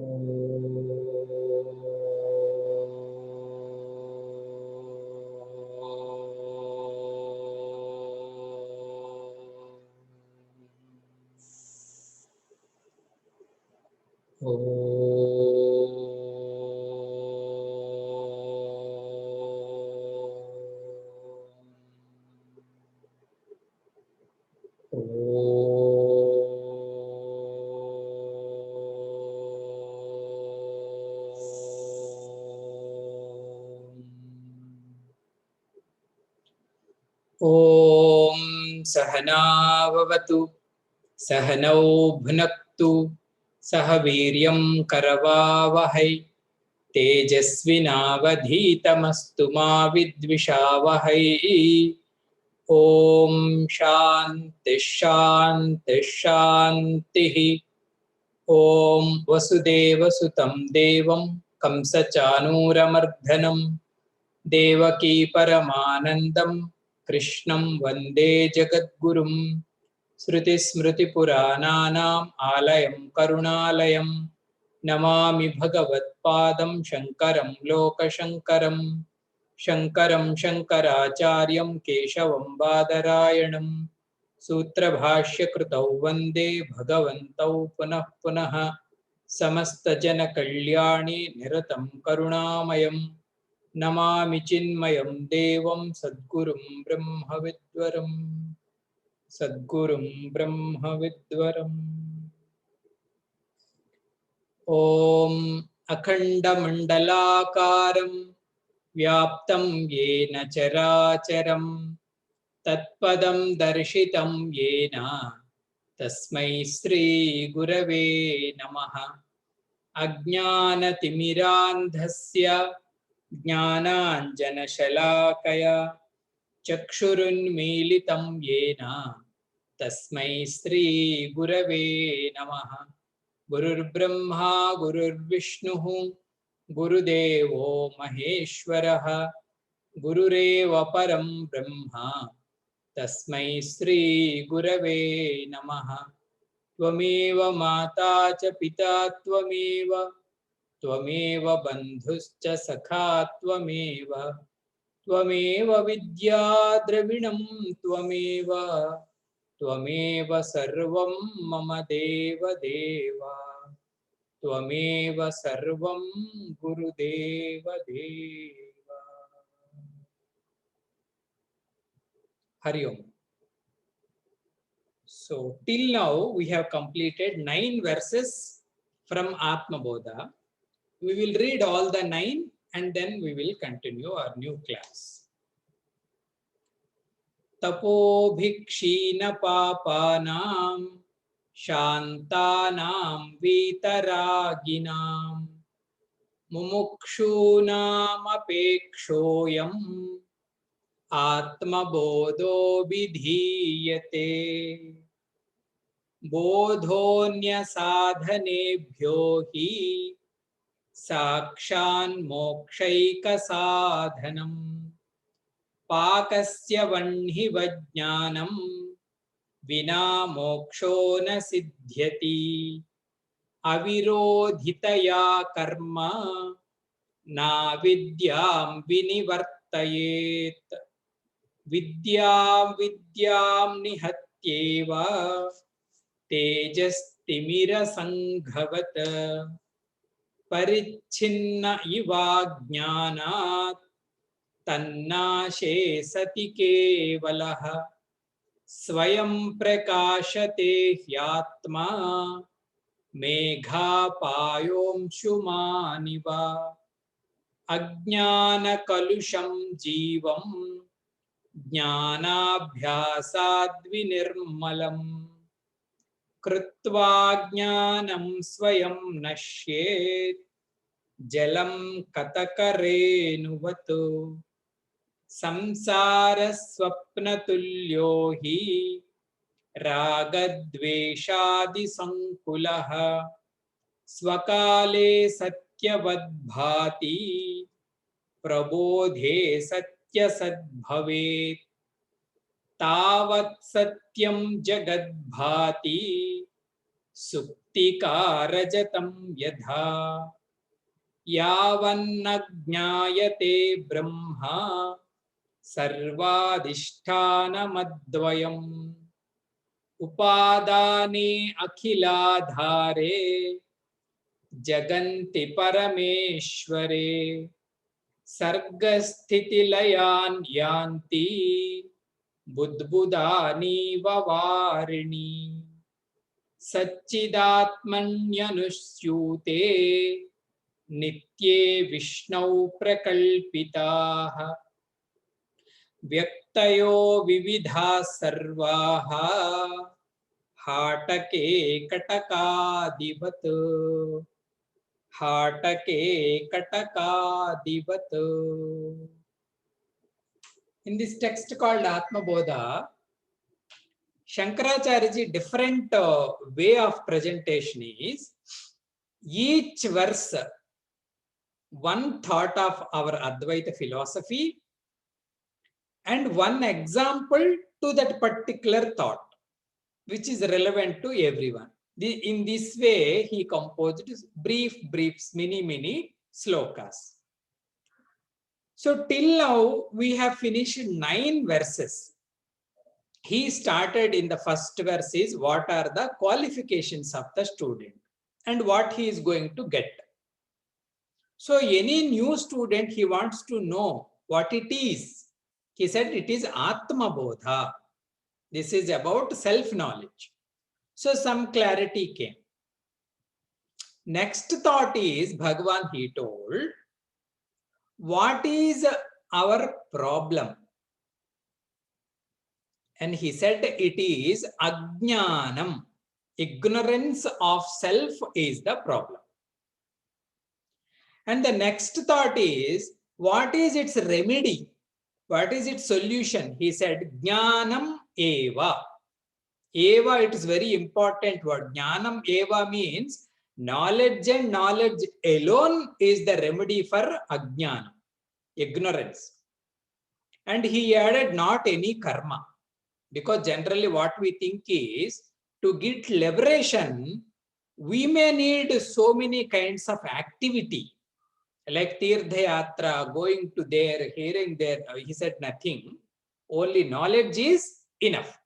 ओम सहना भवतु सहनौ भुनक्तु सह वीर्यं करवावहै तेजस्विनावधीतमस्तु मा विद्विषावहै। ओम शांति शांति शांतिः। ओम वसुदेवसुतं देवं कंसचानूरमर्दनं देवकी परमानन्दं कृष्णं वन्दे जगद्गुरुं। श्रुतिस्मृतिपुराणानाम् आलयं करुणालयं नमामि भगवत्पादं शङ्करं लोकशङ्करं। शङ्करं शङ्कराचार्यं केशवं बादरायणं सूत्रभाष्यकृतौ वन्दे भगवन्तौ पुनः पुनः। समस्तजनकल्याणे निरतं करुणामयं नमामि चिन्मयं देवं सद्गुरुं ब्रह्मविद्वरम्। सद्गुरुं ब्रह्मविद्वरम्। ॐ अखण्डमण्डलाकारं व्याप्तं येन चराचरं तत्पदं दर्शितं येन तस्मै श्रीगुरवे नमः। अज्ञानतिमिरान्धस्य ज्ञानाञ्जनशलाकया चक्षुरुन्मीलितं येन तस्मै श्रीगुरवे नमः। गुरुर्ब्रह्मा गुरुर्विष्णुः गुरुदेवो महेश्वरः गुरुरेव परं ब्रह्म तस्मै श्रीगुरवे नमः। त्वमेव माता च पिता त्वमेव बन्धुश्च सखा त्वमेव विद्या द्रविणं त्वमेव सर्वं मम देवदेव त्वमेव सर्वं गुरुदेवदेव। हरि ओम। So till now we have completed 9 verses from Atma Bodha. We will read all the 9 and then we will continue our new class. तपोभिक्षीण पापानां शान्तानां वीतरागिनां मुमुक्षूणामपेक्षोऽयम् आत्मबोधो विधीयते। बोधोऽन्यसाधनेभ्यो हि साक्षान्मोक्षैकसाधनम् पाकस्य वह्निवज्ञानं विना मोक्षो न सिद्ध्यति। अविरोधितया कर्म नाविद्यां विनिवर्तयेत्। विद्यां निहत्येव तेजस्तिमिरसङ्घवत् परिच्छिन्न इवाज्ञानात् तन्नाशे सति केवलः। स्वयं प्रकाशते ह्यात्मा मेघापायोंशुमानिव। अज्ञानकलुषं जीवं ज्ञानाभ्यासाद्विनिर्मलम् कृत्वा ज्ञानं स्वयं नश्येत् जलं कतकरेणुवत्। संसारस्वप्नतुल्यो हि रागद्वेषादिसङ्कुलः स्वकाले सत्यवद्भाति प्रबोधे सत्यसद्भवेत्। तावत् सत्यं जगद्भाति सुप्तिकारजतं यथा यावन्न ज्ञायते ब्रह्मा सर्वाधिष्ठानमद्वयम् उपादाने अखिलाधारे जगन्ति परमेश्वरे सर्गस्थितिलयान् यान्ति बुद्बुदानीव वारिणि सच्चिदात्मन्यनुस्यूते नित्ये विष्णौ प्रकल्पिताः व्यक्तयो विविधाः सर्वाः हाटके कटकादिवत् हाटके कटकादिवत्. In this text called Atma Bodha, Shankaracharya's different way of presentation is each verse one thought of our Advaita philosophy and one example to that particular thought, which is relevant to everyone. In this way, he composed brief, mini slokas. So till now, we have finished 9 verses. He started in the first verses, what are the qualifications of the student and what he is going to get. So any new student, he wants to know what it is. He said it is Atma Bodha. This is about self-knowledge. So some clarity came. Next thought is, Bhagavan, he told, what is our problem? And he said it is Ajnanam. Ignorance of self is the problem. And the next thought is, what is its remedy? What is its solution? He said, Jnanam eva. Eva, it is very important word. Jnanam eva means knowledge, and knowledge alone is the remedy for Ajnanam, ignorance. And he added not any karma. Because generally what we think is, to get liberation, we may need so many kinds of activity. Like Tirtha Yatra, going to there, hearing there. He said nothing. Only knowledge is enough.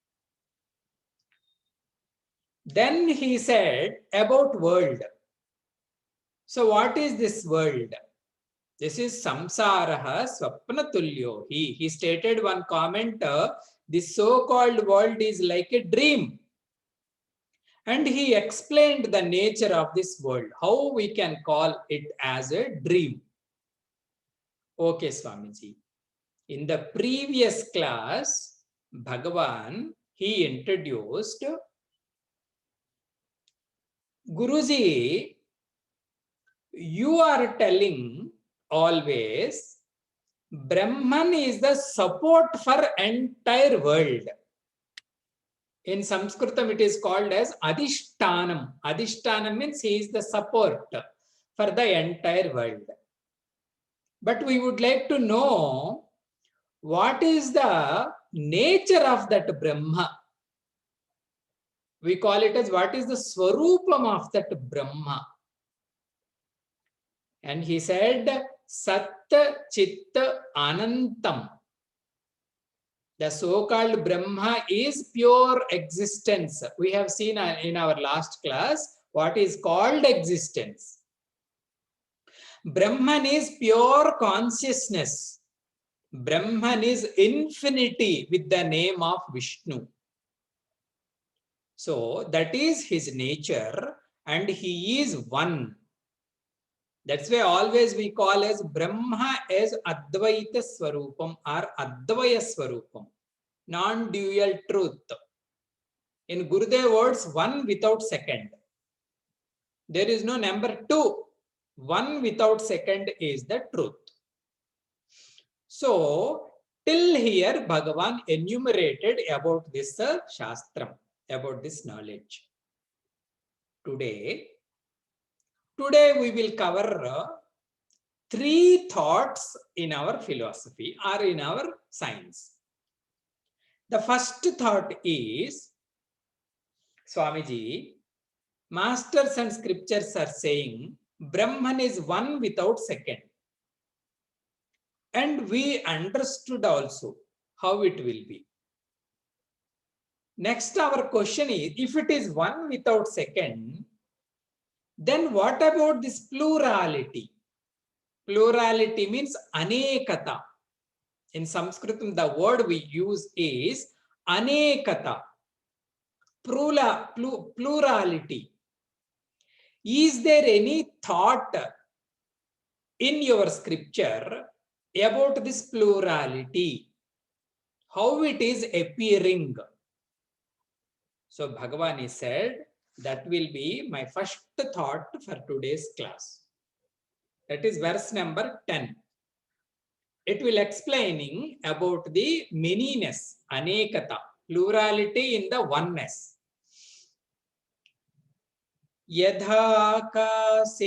Then he said about world. So what is this world? This is samsaraha swapnatulyo. He stated one comment, this so-called world is like a dream. And he explained the nature of this world, how we can call it as a dream. Okay, Swamiji. In the previous class, Bhagavan, he introduced, Guruji, you are telling always, Brahman is the support for entire world. In Sanskritam, it is called as Adhishtanam. Adhishtanam means he is the support for the entire world. But we would like to know what is the nature of that Brahma. We call it as what is the Swarupam of that Brahma. And he said, Sat Chitta Anantam. The so-called Brahma is pure existence. We have seen in our last class what is called existence. Brahman is pure consciousness. Brahman is infinity with the name of Vishnu. So that is his nature and he is one. That's why always we call as Brahma as Advaita Swarupam or Advaya Swarupam, non-dual truth. In Gurudev words, one without second. There is no number two. One without second is the truth. So, till here, Bhagavan enumerated about this Shastram, about this knowledge. Today we will cover 3 thoughts in our philosophy or in our science. The first thought is, Swamiji, Masters and scriptures are saying Brahman is one without second. And we understood also how it will be. Next, our question is, if it is one without second, then what about this plurality? Plurality means anekata. In Sanskrit, the word we use is anekata, plurality. Is there any thought in your scripture about this plurality? How it is appearing? So Bhagavan said, that will be my first thought for today's class. That is verse number 10. It will explaining about the manyness, anekata, plurality in the oneness. Yadhakase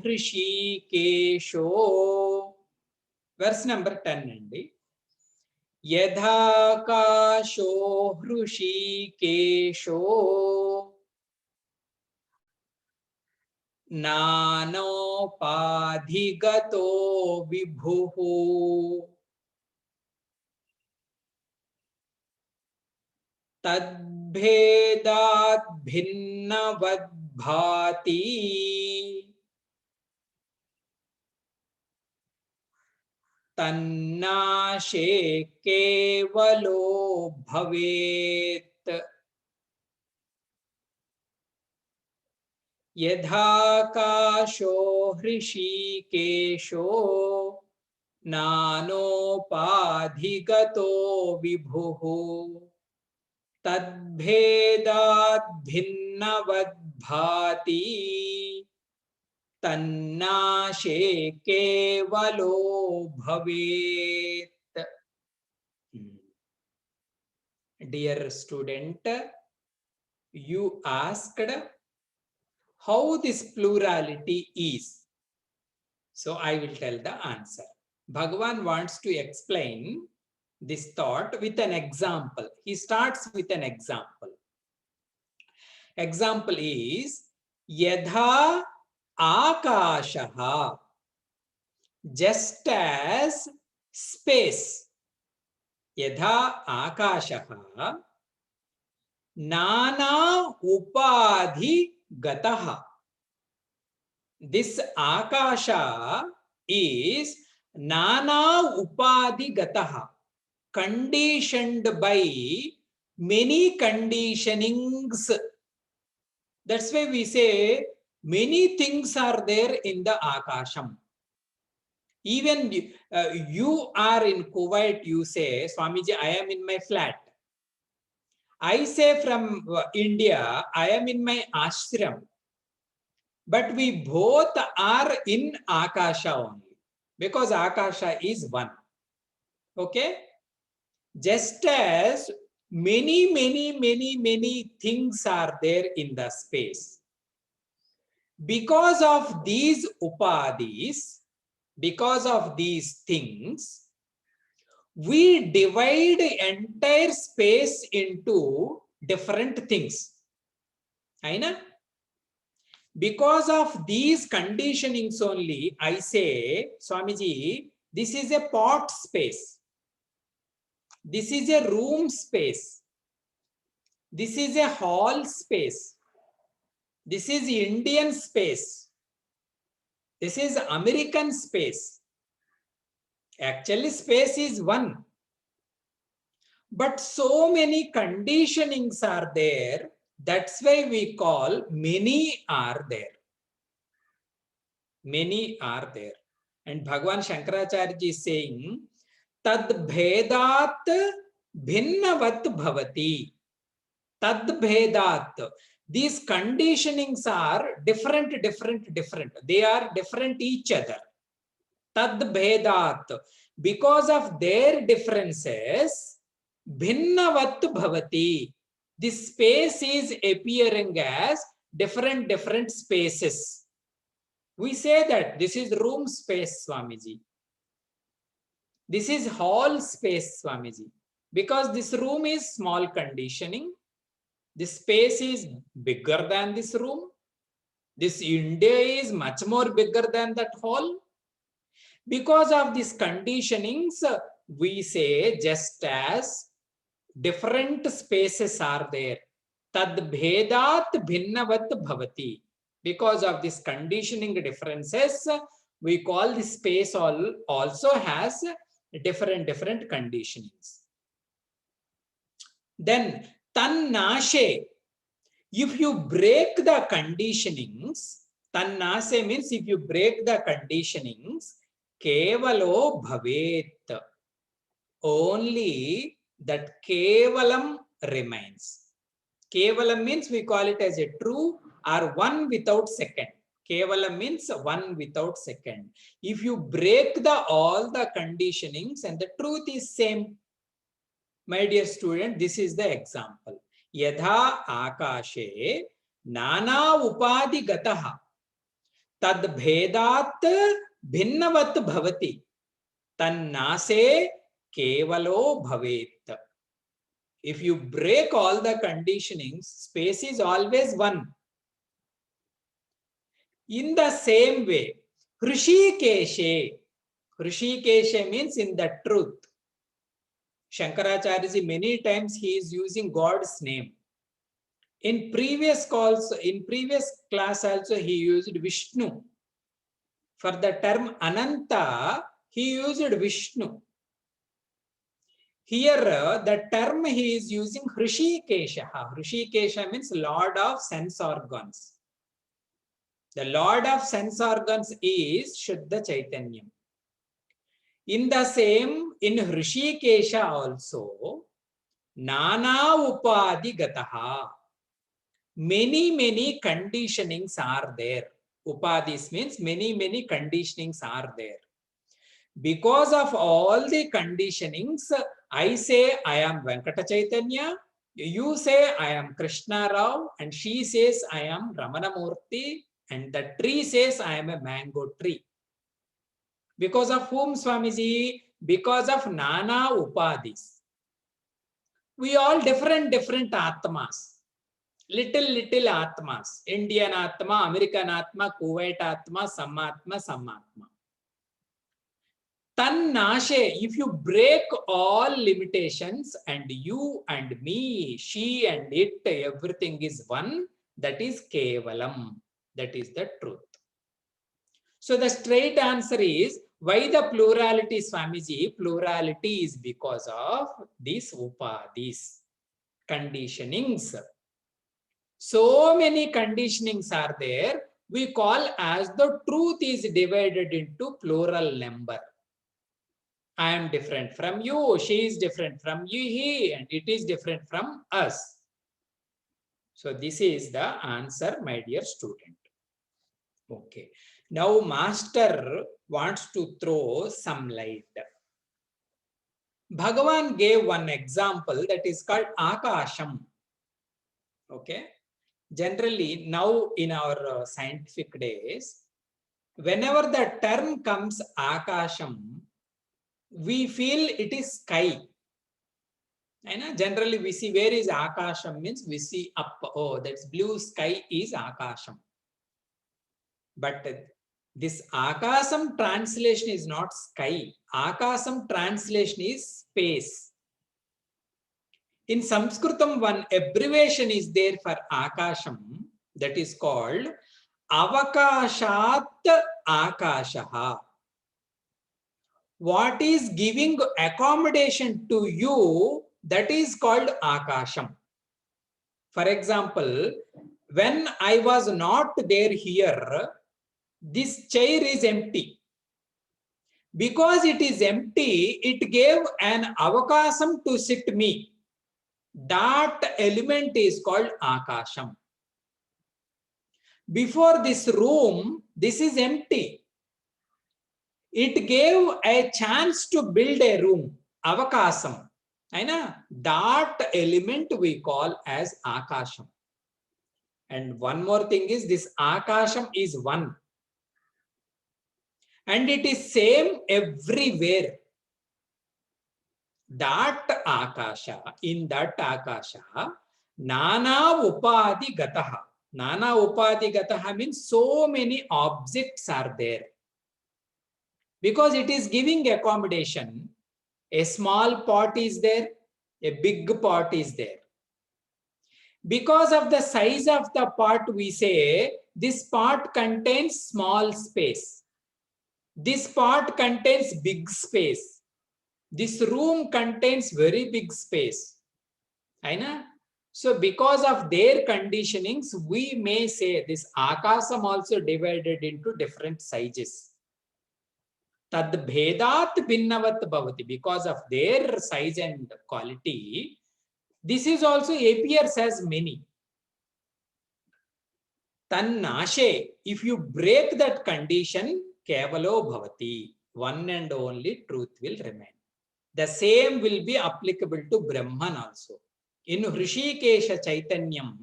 hrishikesho. Verse number 10 andi. Yadhakasho hrishikesho nanopadhigato vibhuhu tadbhedat bhinnavadbhati tannashe kevalo bhavet. Yadhakasho hrishikesho nanopadhigato vibhuhu tadbhedat bhinnavadbhati tannashe kevalo bhavet. Dear student, you asked how this plurality is. So I will tell the answer. Bhagavan wants to explain this thought with an example. He starts with an example. Example is Yadha Akashaha. Just as space. Yadha Akashaha Nana Upadhi Gataha. This Akasha is Nana Upadhi Gataha, conditioned by many conditionings. That's why we say many things are there in the Akasham. Even you are in Kuwait, you say, Swamiji, I am in my flat. I say from India, I am in my ashram. But we both are in Akasha only, because Akasha is one. Okay? Just as many things are there in the space. Because of these upadhis, because of these things, we divide entire space into different things. Aina? Because of these conditionings only, I say, Swamiji, this is a pot space. This is a room space. This is a hall space. This is Indian space. This is American space. Actually, space is one. But so many conditionings are there. That's why we call many are there. Many are there. And Bhagavan Shankaracharya is saying, Tad bhedat bhinnavat bhavati. Tad bhedat. These conditionings are different. They are different each other. Tad bhedat. Because of their differences, bhinnavat bhavati. This space is appearing as different spaces. We say that this is room space, Swamiji. This is hall space, Swamiji. Because this room is small conditioning. This space is bigger than this room. This India is much more bigger than that whole. Because of these conditionings, we say just as different spaces are there. Tad bhedat bhinnavat bhavati. Because of this conditioning differences, we call this space also has different conditionings. Then tan nashe, if you break the conditionings, tan nashe means if you break the conditionings, kevalo bhavet, only that kevalam remains. Kevalam means we call it as a true or one without second. Kevalam means one without second. If you break all the conditionings and the truth is same. My dear student, this is the example. Yadha akashe nana upadi gataha tad bhedat bhinnavat bhavati tannase kevalo bhavet. If you break all the conditionings, space is always one. In the same way, Hrishikeshe means in the truth. Shankaracharya, many times he is using God's name. In previous class also he used Vishnu. For the term Ananta, he used Vishnu. Here, the term he is using Hrishikesha. Hrishikesha means Lord of sense organs. The Lord of sense organs is Shuddha Chaitanya. In the same, in Hrishikesha also, Nana Upadi Gataha. Many conditionings are there. Upadis means many conditionings are there. Because of all the conditionings, I say I am Venkata Chaitanya, you say I am Krishna Rao, and she says I am Ramana Murthy, and the tree says I am a mango tree. Because of whom, Swamiji? Because of Nana Upadis. We all different Atmas. Little Atmas. Indian Atma, American Atma, Kuwait Atma, Samatma. Tan nashe, if you break all limitations and you and me, she and it, everything is one, that is kevalam. That is the truth. So the straight answer is, why the plurality, Swamiji? Plurality is because of these upadis, conditionings. So many conditionings are there, we call as the truth is divided into plural number. I am different from you, she is different from you, he, and it is different from us. So this is the answer, my dear student. Okay. Now master wants to throw some light. Bhagavan gave one example that is called Akasham. Okay. Generally, now in our scientific days, whenever the term comes Akasham, we feel it is sky. And generally, we see where is Akasham means we see up. Oh, that's blue sky is Akasham. But this Akasam translation is not sky. Akasam translation is space. In Sanskritam, one abbreviation is there for Akasham, that is called Avakashat Akashaha. What is giving accommodation to you, that is called Akasham. For example, when I was not there here, this chair is empty. Because it is empty, it gave an avakasam to sit me. That element is called Akasham. Before this room, this is empty. It gave a chance to build a room, avakasam. That element we call as Akasham. And one more thing is this Akasham is one. And it is same everywhere. That Akasha, in that Akasha, Nana Upadi Gataha. Nana upadigataha means so many objects are there. Because it is giving accommodation. A small pot is there, a big pot is there. Because of the size of the pot, we say this pot contains small space. This pot contains big space. This room contains very big space. I know. So because of their conditionings, we may say this akasam also divided into different sizes. Tad bhedat bhinnavat bhavati. Because of their size and quality, this is also appears as many. Tannashe, if you break that condition, kevalo bhavati. One and only truth will remain. The same will be applicable to Brahman also. In Hrishikesha Chaitanyam,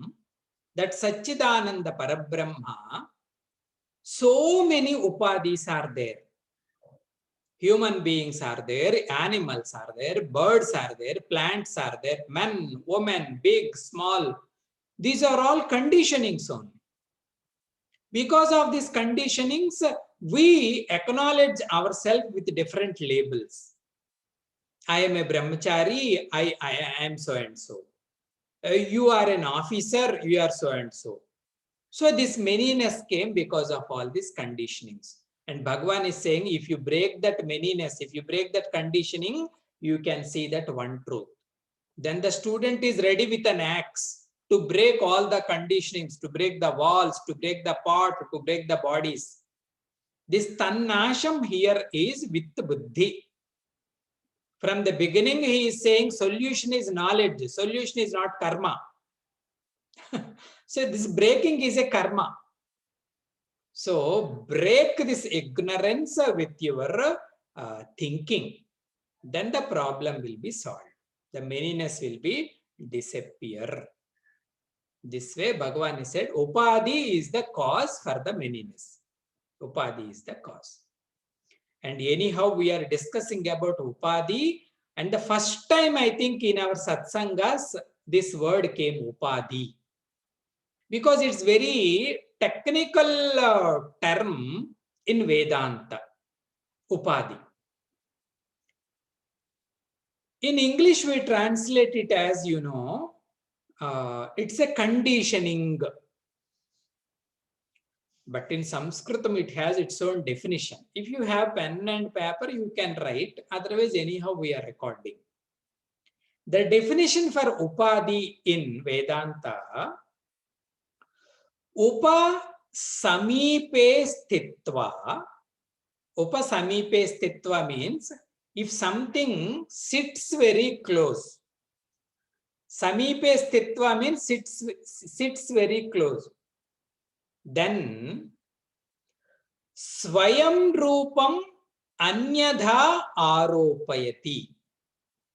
that Satchidananda Parabrahma, so many upadis are there. Human beings are there, animals are there, birds are there, plants are there, men, women, big, small. These are all conditionings only. Because of these conditionings, we acknowledge ourselves with different labels. I am a brahmachari, I am so and so. You are an officer, you are so and so. So this manyness came because of all these conditionings. And Bhagavan is saying, if you break that manyness, if you break that conditioning, you can see that one truth. Then the student is ready with an axe to break all the conditionings, to break the walls, to break the pot, to break the bodies. This tannasham here is with buddhi. From the beginning, he is saying solution is knowledge, solution is not karma. So this breaking is a karma. So break this ignorance with your thinking. Then the problem will be solved. The manyness will be disappear. This way Bhagavan said, Upadhi is the cause for the manyness. Upadhi is the cause. And anyhow, we are discussing about Upadhi. And the first time I think in our satsangas, this word came Upadhi. Because it's very technical term in Vedanta, Upadhi. In English, we translate it as, you know, it's a conditioning. But in Sanskritam, it has its own definition. If you have pen and paper, you can write. Otherwise, anyhow, we are recording. The definition for Upadhi in Vedanta, Upa samipe stitva. Upa samipe stitva means if something sits very close. Samipe stitva means sits very close. Then swayam rupam anyadha aropayati.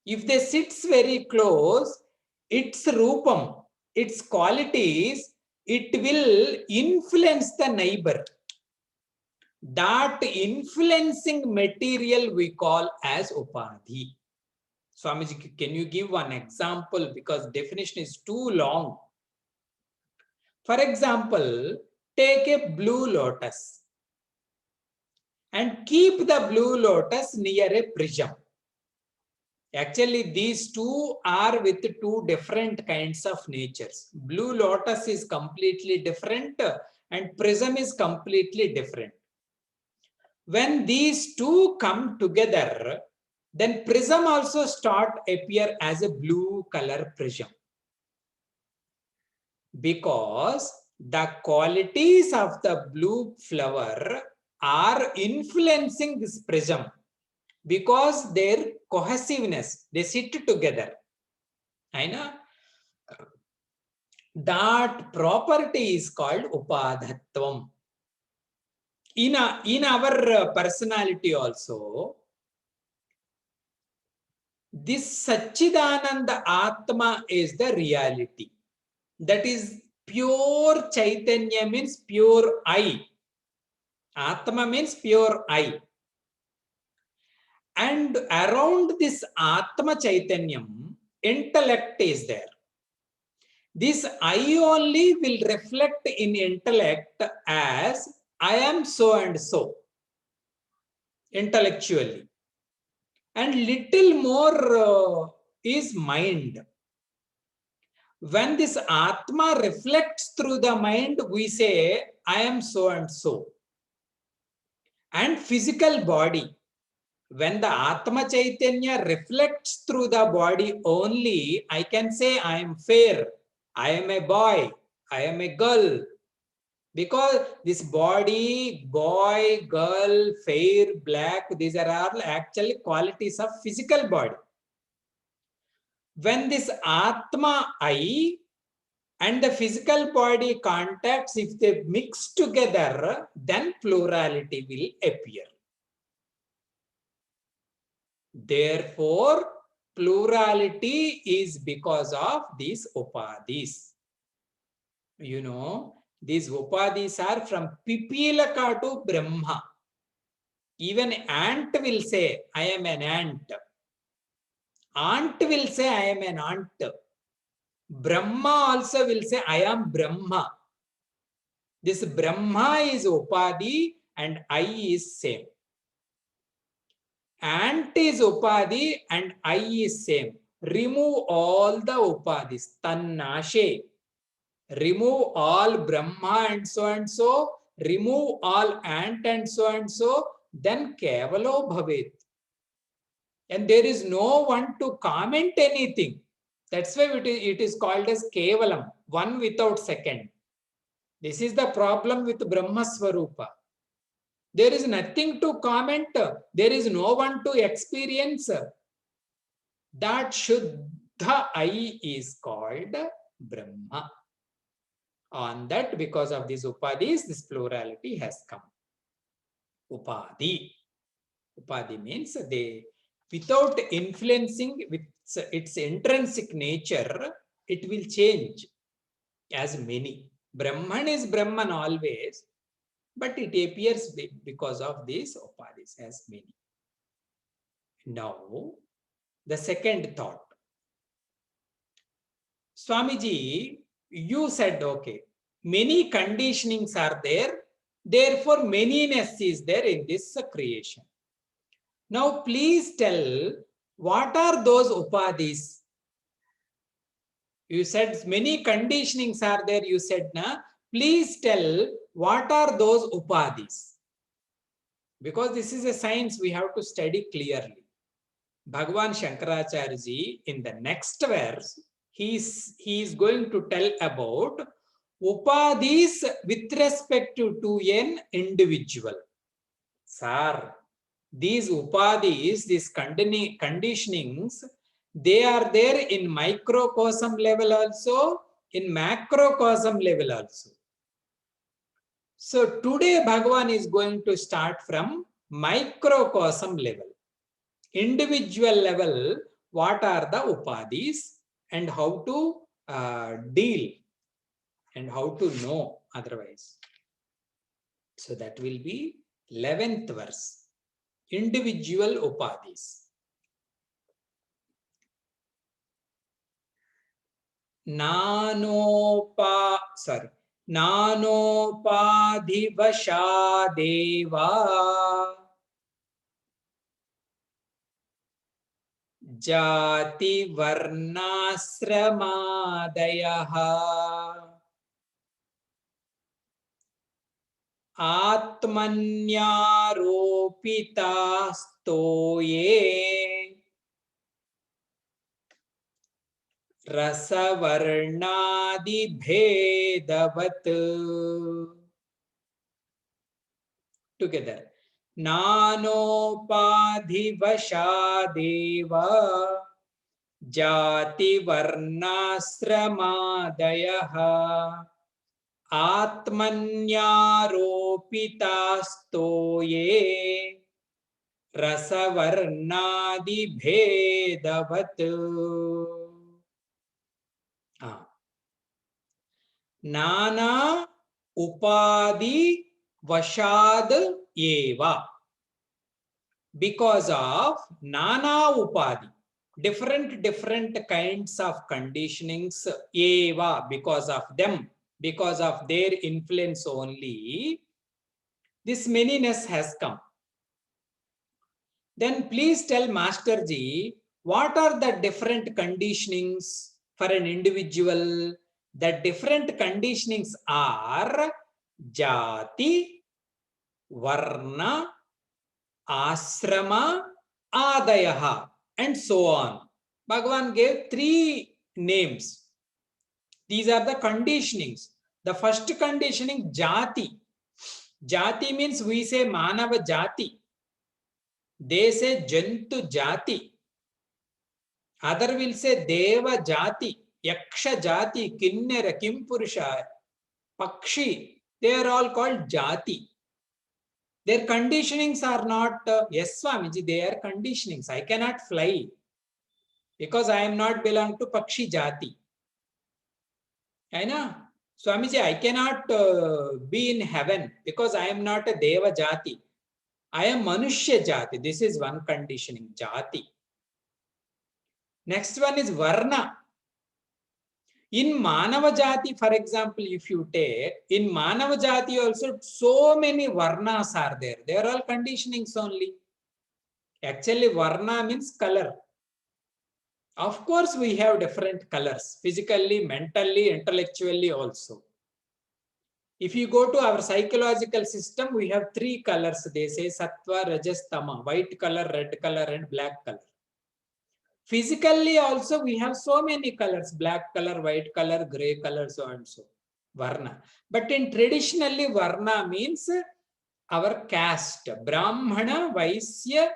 If they sits very close, its rupam, its qualities, it will influence the neighbor. That influencing material we call as upadhi. Swamiji, can you give one example? Because definition is too long. For example, take a blue lotus and keep the blue lotus near a prism. Actually, these two are with two different kinds of natures. Blue lotus is completely different and prism is completely different. When these two come together, then prism also start appear as a blue color prism. Because the qualities of the blue flower are influencing this prism. Because their cohesiveness, they sit together. I know. That property is called upadhatvam. In our personality also, this Satchidananda Atma is the reality. That is pure Chaitanya means pure I. Atma means pure I. And around this Atma Chaitanyam, intellect is there. This I only will reflect in intellect as I am so and so intellectually, and little more is mind. When this Atma reflects through the mind, we say, I am so and so. And physical body, when the Atma Chaitanya reflects through the body only, I can say, I am fair, I am a boy, I am a girl. Because this body, boy, girl, fair, black, these are all actually qualities of physical body. When this Atma, I, and the physical body contacts, if they mix together, then plurality will appear. Therefore, plurality is because of these upadhis. You know, these upadhis are from Pipilaka to Brahma. Even ant will say, I am an ant. Ant will say, I am an ant. Brahma also will say, I am Brahma. This Brahma is Upadhi and I is same. Ant is Upadhi and I is same. Remove all the Upadhis. Tannashe. Remove all Brahma and so. Remove all ant and so. Then Kevalo Bhavet. And there is no one to comment anything. That's why it is called as Kevalam, one without second. This is the problem with Brahma Swarupa. There is nothing to comment. There is no one to experience. That Shuddha I is called Brahma. On that, because of these upadhis, this plurality has come. Upadhi. Upadhi means they, without influencing with its intrinsic nature, it will change as many. Brahman is Brahman always, but it appears because of these upadhis as many. Now, the second thought. Swamiji, you said, okay, many conditionings are there, therefore manyness is there in this creation. Now, please tell, what are those upadhis? You said many conditionings are there, you said, na? Please tell, what are those upadhis? Because this is a science we have to study clearly. Bhagavan Shankaracharya ji, in the next verse, he is going to tell about upadhis with respect to an individual. Sir, these upadhis, these conditionings, they are there in microcosm level also, in macrocosm level also. So today Bhagavan is going to start from microcosm level. Individual level, what are the upadhis and how to deal and how to know otherwise. So that will be 11th verse. Individual upadhis. Nanopadhivashadeva Jati varnasramaadayaha Atmanyaropitastoye Rasavarnadibhedavat. Together. Nanopadhivashadeva Jati varnasramaadayaha Atmanyaropitastoye Rasavarnadibhedavat. Nana upadhi vashad eva. Because of nana upadhi. different kinds of conditionings eva, because of them, because of their influence only, this manyness has come. Then please tell Master Ji, what are the different conditionings for an individual? The different conditionings are jati, varna, asrama, adayaha, and so on. Bhagavan gave 3 names. These are the conditionings. The first conditioning, jati. Jati means we say manava jati. They say jantu jati. Other will say deva jati, yaksha jati, kinnera, kimpurusha, pakshi. They are all called jati. Their conditionings are not, yes Swamiji, they are conditionings. I cannot fly because I am not belong to pakshi jati. I know. Swamiji, I cannot be in heaven because I am not a deva jati. I am manushya jati. This is one conditioning, jati. Next one is varna. In manava jati, for example, if you take, in manava jati also so many varnas are there. They are all conditionings only. Actually, varna means color. Of course, we have different colors, physically, mentally, intellectually also. If you go to our psychological system, we have 3 colors. They say sattva, rajas, tama, white color, red color, and black color. Physically also, we have so many colors, black color, white color, gray color, so and so, varna. But in traditionally, varna means our caste, Brahmana, Vaisya,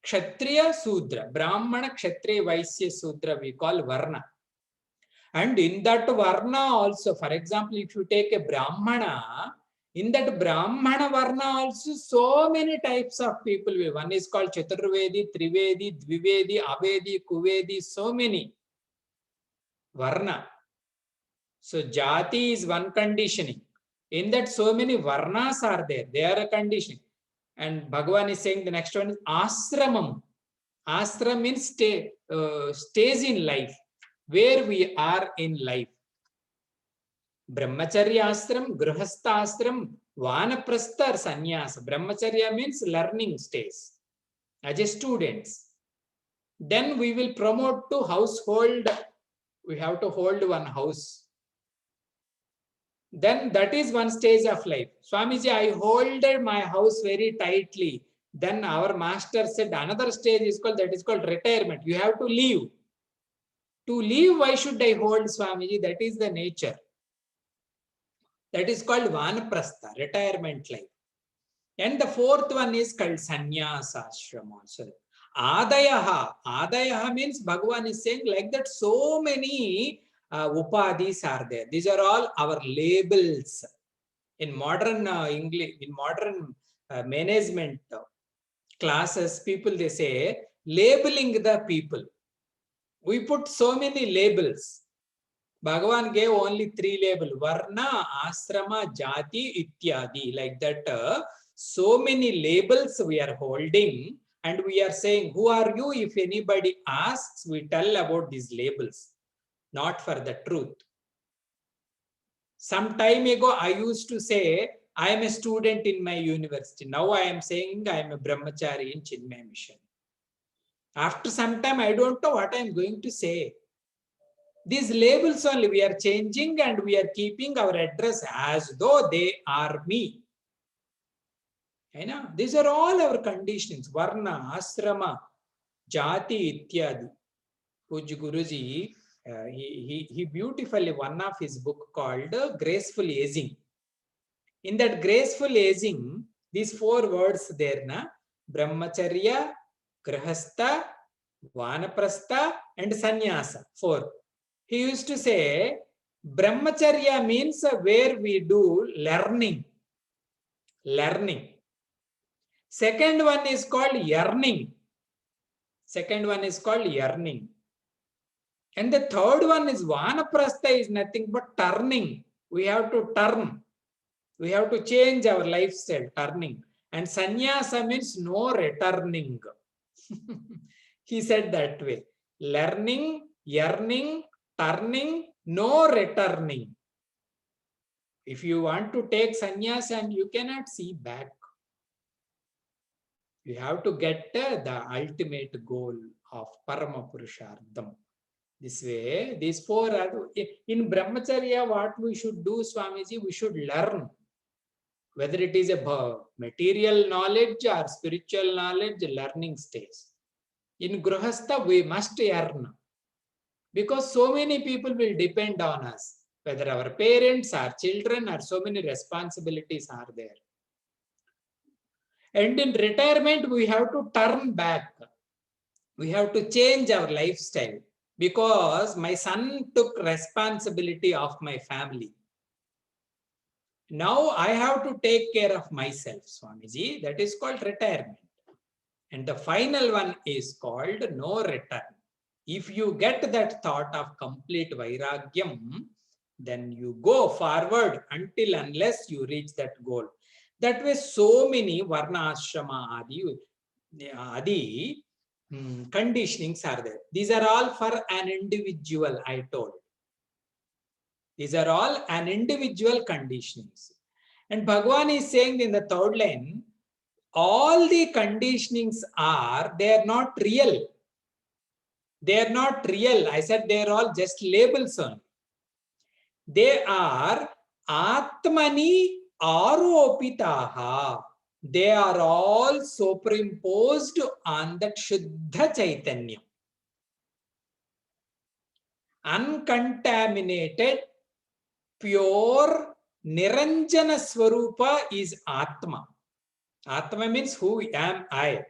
Kshatriya, Sudra. Brahmana, Kshatriya, Vaisya, Sudra, we call varna. And in that varna also, for example, if you take a Brahmana, in that Brahmana varna also so many types of people. One is called Chaturvedi, Trivedi, Dvivedi, Avedi, Kuvedi, so many varna. So jati is one conditioning. In that so many varnas are there. They are a conditioning. And Bhagavan is saying the next one is asramam. Ashram means stays in life, where we are in life. Brahmacharya ashram, grihastha ashram, vanaprastha or sannyasa. Brahmacharya means learning stays as a students. Then we will promote to household. We have to hold one house. Then that is one stage of life. Swamiji, I holded my house very tightly. Then our master said another stage is called, that is called retirement. You have to leave. To leave, why should I hold, Swamiji? That is the nature. That is called vanaprastha, retirement life. And the 4th one is called sannyasa ashrama. Adayaha. Adayaha means Bhagavan is saying like that so many upadhis are there. These are all our labels. In modern English, in modern management classes, people, they say labeling the people. We put so many labels. Bhagavan gave only 3 labels: varna, asrama, jati, ityadi. Like that, so many labels we are holding, and we are saying, who are you? If anybody asks, we tell about these labels, not for the truth. Some time ago, I used to say, I am a student in my university. Now I am saying I am a brahmachari in Chinmaya Mission. After some time, I don't know what I am going to say. These labels only we are changing, and we are keeping our address as though they are me. These are all our conditionings: varna, asrama, jati, ityadi. Puj Guruji, he beautifully, one of his book called Graceful Aging. In that graceful aging, these 4 words there, na? Brahmacharya, grihastha, vanaprastha, and sannyasa. 4. He used to say, brahmacharya means where we do learning. Learning. Second one is called yearning. Second one is called yearning. And the third one is vanaprastha, is nothing but turning. We have to turn. We have to change our lifestyle, turning. And sannyasa means no returning. He said that way. learning, yearning, turning, no returning. If you want to take sannyas and you cannot see back, you have to get the ultimate goal of Parama Purushartham. This way, these four are in Brahmacharya. What we should do, Swamiji, we should learn. Whether it is a material knowledge or spiritual knowledge, learning stays. In Grihastha, we must earn. Because so many people will depend on us. Whether our parents, our children, or so many responsibilities are there. And in retirement, we have to turn back. We have to change our lifestyle. Because my son took responsibility of my family. Now I have to take care of myself, Swamiji. That is called retirement. And the final one is called no return. If you get that thought of complete Vairagyam, then you go forward until unless you reach that goal. That way, so many Varna Ashrama Adi conditionings are there. These are all for an individual, I told. These are all an individual conditionings. And Bhagavan is saying in the third line, all the conditionings are, they are not real. They are not real. I said they are all just labels only. They are Atmani Aropitaha. They are all superimposed on that Shuddha Chaitanya. Uncontaminated, pure, Niranjana Swarupa is Atma. Atma means who am I.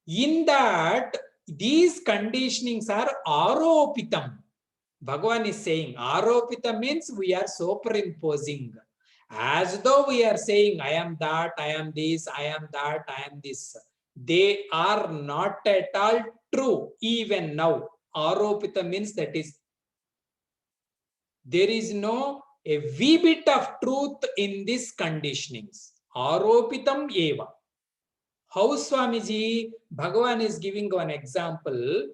In that, these conditionings are Aropitam. Bhagavan is saying Aropita means we are superimposing. As though we are saying, I am that, I am this, I am that, I am this. They are not at all true even now. Aropita means that is, there is no a wee bit of truth in these conditionings. Aropitam eva. How, Swamiji? Bhagavan is giving one example.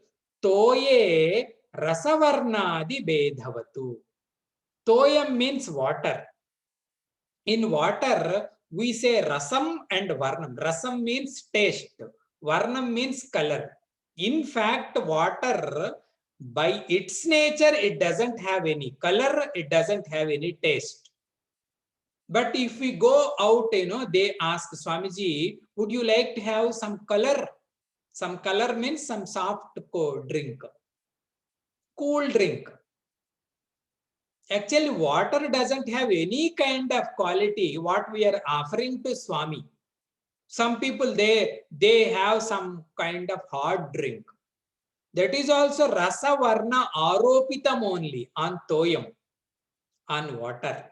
Toye rasavarnadi bedhavatu. Toyam means water. In water, we say rasam and varnam. Rasam means taste. Varnam means color. In fact, water, by its nature, it doesn't have any color, it doesn't have any taste. But if we go out, they ask Swamiji, would you like to have some color? Some color means some soft drink, cool drink. Actually, water doesn't have any kind of quality what we are offering to Swami. Some people, they have some kind of hard drink. That is also rasa varna aropitam only on toyam, on water.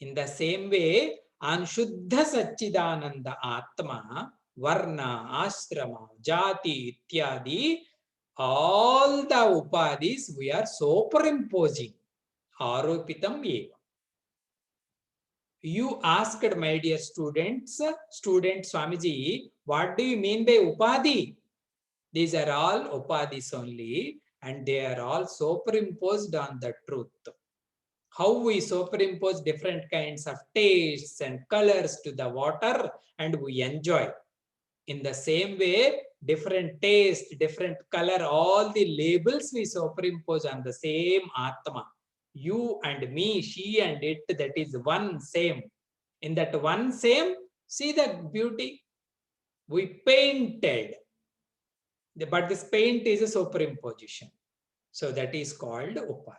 In the same way, on Shuddha Satchidananda Atma, Varna, Ashrama, Jati, Ityadi, all the upadis we are superimposing. Aropitam eva. You asked, my dear students, Swamiji, what do you mean by upadi? These are all upadis only, and they are all superimposed on the truth. How we superimpose different kinds of tastes and colors to the water and we enjoy. In the same way, different taste, different color, all the labels we superimpose on the same Atma. You and me, she and it, that is one same. In that one same, see the beauty. We painted, but this paint is a superimposition. So that is called Upadi.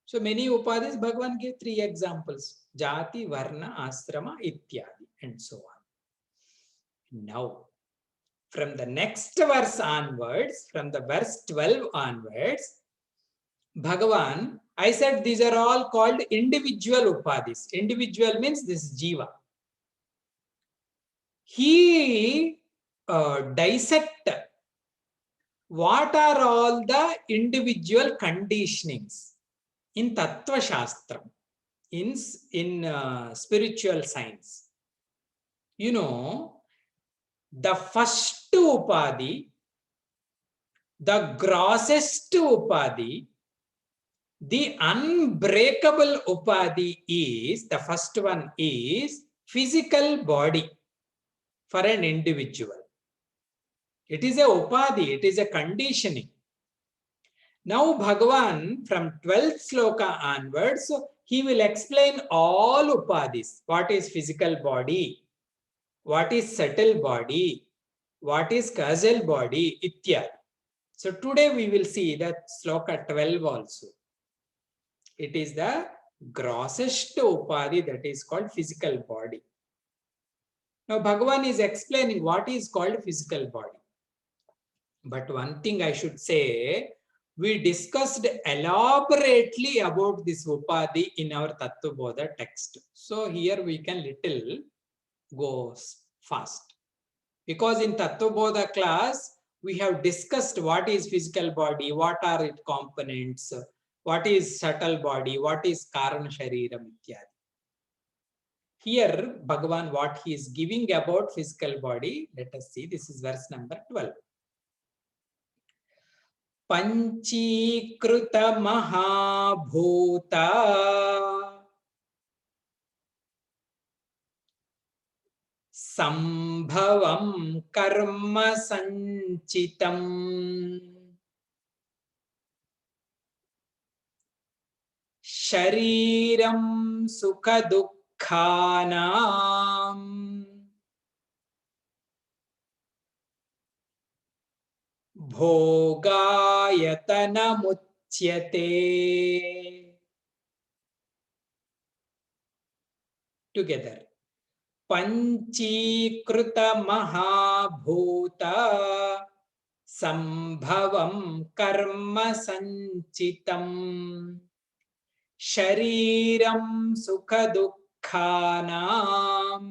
So many upadis, Bhagavan gave 3 examples. Jati, Varna, Asrama, Ityadi, and so on. Now, from the next verse onwards, from the verse 12 onwards, Bhagavan, I said these are all called individual upadis. Individual means this jiva. He dissect what are all the individual conditionings in Tattva Shastra, in spiritual science. The first upadi The grossest upadhi, the unbreakable upadhi is, the first one is physical body for an individual. It is a upadhi, it is a conditioning. Now Bhagavan from 12th sloka onwards, he will explain all upadhis. What is physical body? What is subtle body? What is causal body? Ityad. So today we will see that sloka 12 also. It is the grossest upadhi that is called physical body. Now Bhagavan is explaining what is called physical body. But one thing I should say, we discussed elaborately about this upadhi in our Tattvabodha text. So here we can little go fast. Because in Tattvabodha class, we have discussed what is physical body, what are its components, what is subtle body, what is Karana Shariram ityadi. Here, Bhagavan, what he is giving about physical body, let us see, this is verse number 12. Panchīkrita Mahabhuta Sambhavam Karma Sanchitam Shariram Sukha Dukkhanam Bhogayatana Muchyate. Together. Panchīkrita Mahabhuta Sambhavam Karma Sanchitam Shariram Sukha Dukkhanam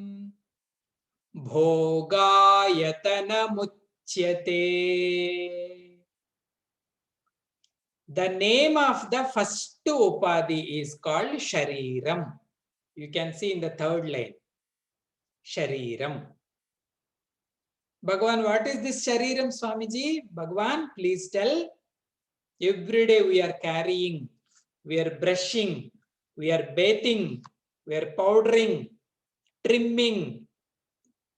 Bhogayatana Muchyate. The name of the first upadhi is called Shariram. You can see in the third line. Shariram. Bhagavan, what is this Shariram, Swamiji? Bhagavan, please tell. Every day we are carrying, we are brushing, we are bathing, we are powdering, trimming,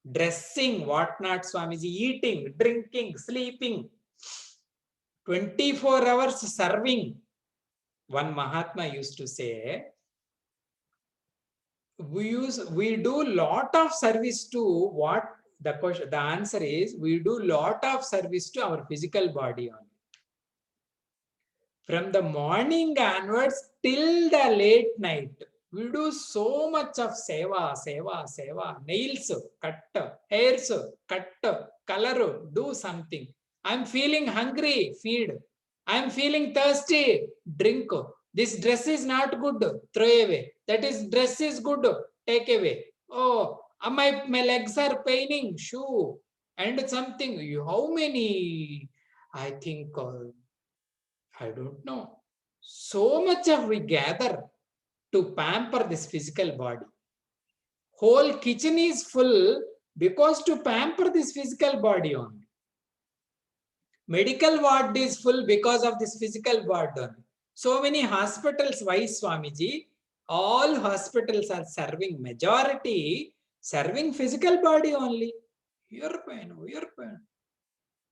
dressing, whatnot, Swamiji, eating, drinking, sleeping, 24 hours serving. One Mahatma used to say, we do lot of service to what? The question, the answer is, we do lot of service to our physical body only. From the morning onwards till the late night, we do so much of seva. Nails, cut, hairs, cut, color, do something. I'm feeling hungry, feed. I'm feeling thirsty, drink. This dress is not good, throw away. That is dress is good, take away. Oh, my legs are paining, shoe, and something. How many? I think, I don't know. So much of we gather to pamper this physical body. Whole kitchen is full because to pamper this physical body only. Medical ward is full because of this physical ward only. So many hospitals, why Swamiji? All hospitals are serving, majority serving physical body only. Ear pain.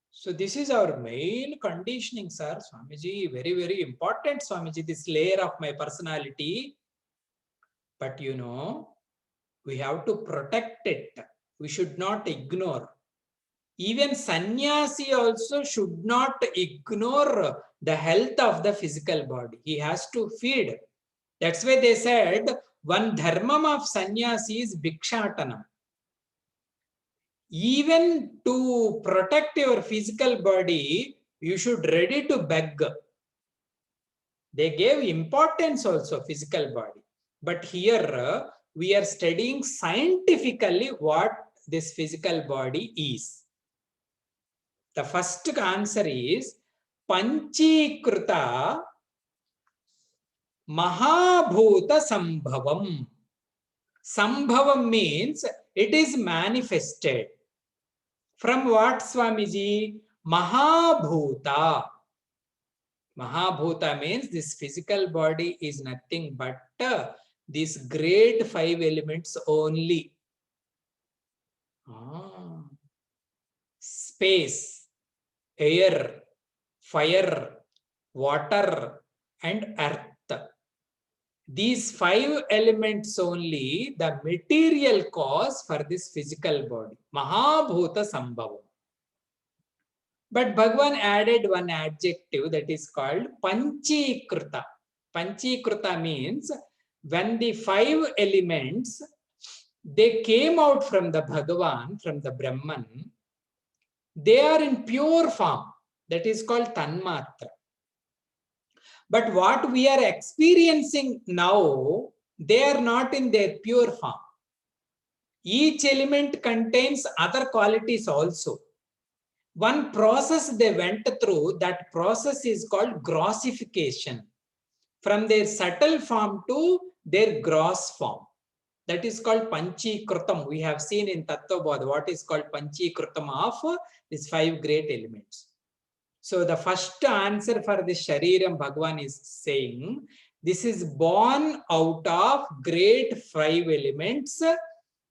So this is our main conditioning, sir. Swamiji, very, very important, Swamiji, this layer of my personality. But you know, we have to protect it. We should not ignore. Even sannyasi also should not ignore the health of the physical body. He has to feed. That's why they said one dharma of sannyasi is bhikshatanam. Even to protect your physical body, you should ready to beg. They gave importance also physical body. But here we are studying scientifically what this physical body is. The first answer is Panchīkrita Mahabhuta Sambhavam. Sambhavam means it is manifested. From what, Swamiji? Mahabhuta. Mahabhuta means this physical body is nothing but these great 5 elements only. Space, air, fire, water, and earth. These 5 elements only, the material cause for this physical body. Mahabhuta Sambhavam. But Bhagavan added one adjective that is called Panchikruta. Panchikruta means when the 5 elements, they came out from the Bhagavan, from the Brahman, they are in pure form. That is called Tanmatra. But what we are experiencing now, they are not in their pure form. Each element contains other qualities also. One process they went through, that process is called grossification. From their subtle form to their gross form. That is called Panchikrutam. We have seen in Tattvabodha what is called Panchikrutam of these 5 great elements. So the first answer for this Shariram, Bhagavan is saying, this is born out of great 5 elements.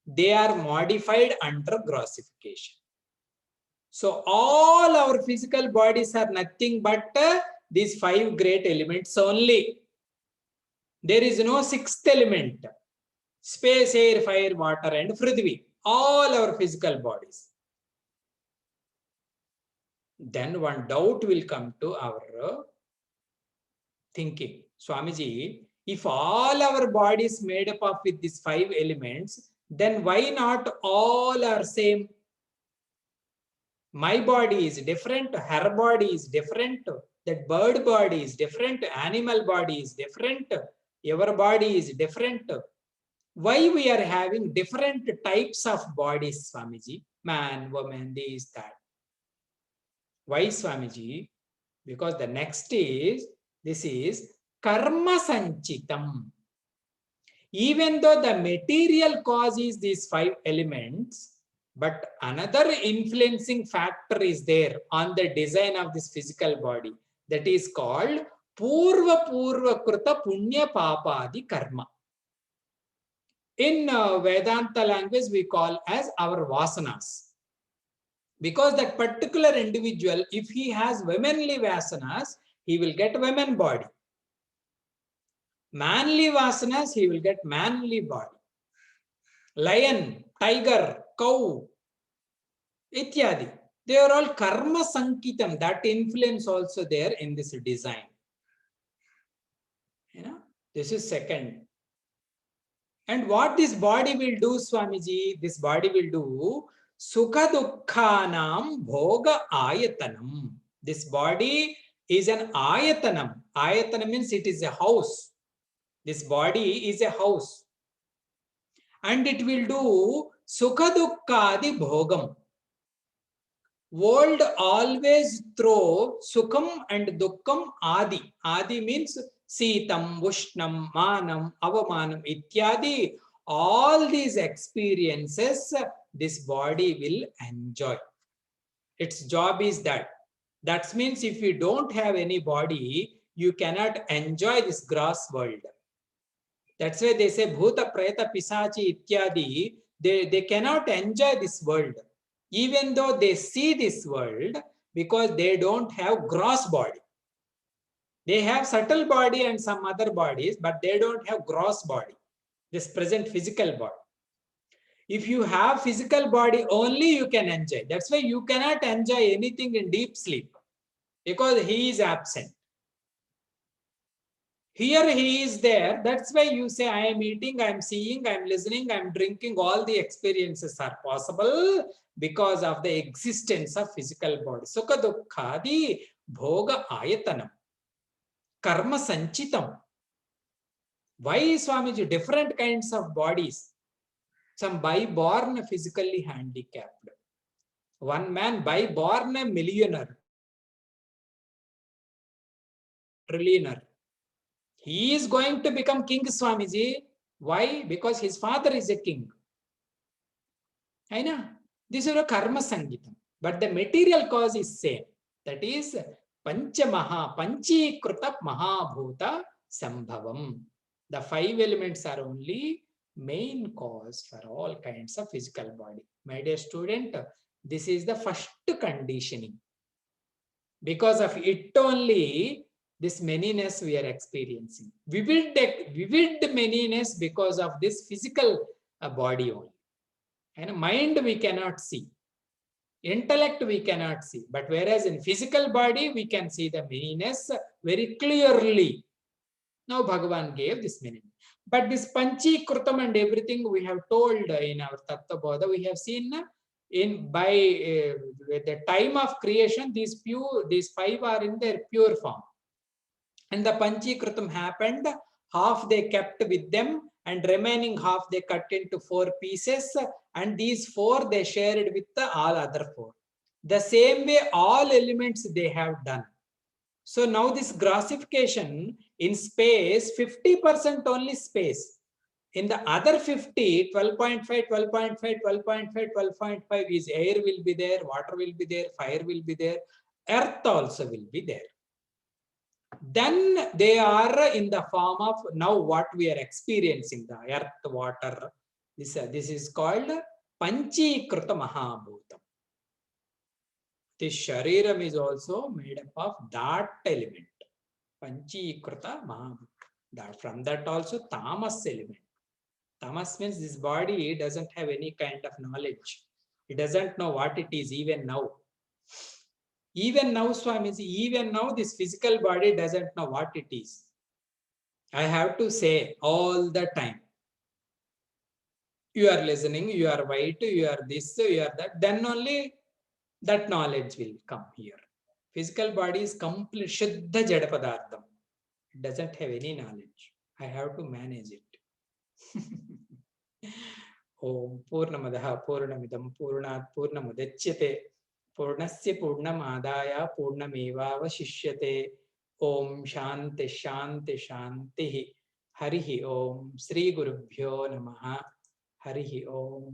They are modified under grossification. So all our physical bodies are nothing but these 5 great elements only. There is no 6th element. Space, air, fire, water, and Prithvi. All our physical bodies. Then one doubt will come to our thinking. Swamiji, if all our bodies made up of with these 5 elements, then why not all are same? My body is different, her body is different, that bird body is different, animal body is different, your body is different. Why we are having different types of bodies, Swamiji? Man, woman, this, that. Why, Swamiji? Because the next is, this is karma sanchitam. Even though the material cause is these 5 elements, but another influencing factor is there on the design of this physical body. That is called Purva Purva Kruta Punya Papadi Karma. In Vedanta language, we call as our vasanas. Because that particular individual, if he has womanly vasanas, he will get women body. Manly vasanas, he will get manly body. Lion, tiger, cow, ityadi. They are all karma sankitam. That influence also there in this design. You know, this is second. And what this body will do, Swamiji, this body will do Sukha Dukkhanam Bhoga Ayatanam. This body is an ayatanam. Ayatanam means it is a house. This body is a house. And it will do Sukha Dukkhadi Bhogam. World always throw Sukham and Dukkham Adi. Adi means Sitam, Vushnam, Manam, Avamanam, Ityadi. All these experiences, this body will enjoy. Its job is that. That means if you don't have any body, you cannot enjoy this gross world. That's why they say Bhuta, Preta, Pisachi, Ityadi, they cannot enjoy this world. Even though they see this world, because they don't have gross body. They have subtle body and some other bodies, but they don't have gross body, this present physical body. If you have physical body only, you can enjoy. That's why you cannot enjoy anything in deep sleep, because he is absent. Here he is there. That's why you say, I am eating, I am seeing, I am listening, I am drinking. All the experiences are possible because of the existence of physical body. Sukha Dukkhadi Bhoga Ayatanam. Karma Sanchitam. Why, Swamiji, different kinds of bodies? Some by born physically handicapped. One man by born a millionaire, trillionaire. He is going to become king, Swamiji. Why? Because his father is a king. I know. This is a karma sangitam. but the material cause is same. That is Panchikruta Mahabhuta Sambhavam. The 5 elements are only main cause for all kinds of physical body. My dear student, this is the first conditioning. Because of it only, this manyness we are experiencing. Vivid manyness because of this physical body only. And mind we cannot see. Intellect we cannot see. But whereas in physical body, we can see the manyness very clearly. Now Bhagavan gave this meaning. But this Panchikrutam and everything we have told in our Tattva Bodha, we have seen in by the time of creation, these 5 are in their pure form. And the Panchikrutam happened, half they kept with them and remaining half they cut into 4 pieces, and these 4 they shared with all other 4. The same way all elements they have done. So now this grossification in space, 50% only space. In the other 50, 12.5, 12.5, 12.5, 12.5 is air will be there, water will be there, fire will be there, earth also will be there. Then they are in the form of now what we are experiencing, the earth, water. This is called Panchikruta Mahabhutam. This Shariram is also made up of that element. Panchikruta Mahabhutam. From that also Tamas element. Tamas means this body doesn't have any kind of knowledge. It doesn't know what it is even now. Even now, Swamiji, even now this physical body doesn't know what it is. I have to say all the time. You are listening, you are white, you are this, you are that. Then only that knowledge will come here. Physical body is complete Shuddha Jada Padardham. It doesn't have any knowledge. I have to manage it. Om Purnamadaha Purnamidam Purnat Purnamudachyate Purnasya Purnamadaya Purnamevavashishyate. Om Shanti Shanti Shanti. Harihi Om. Sri Gurubhyo Namaha. Harihi Om.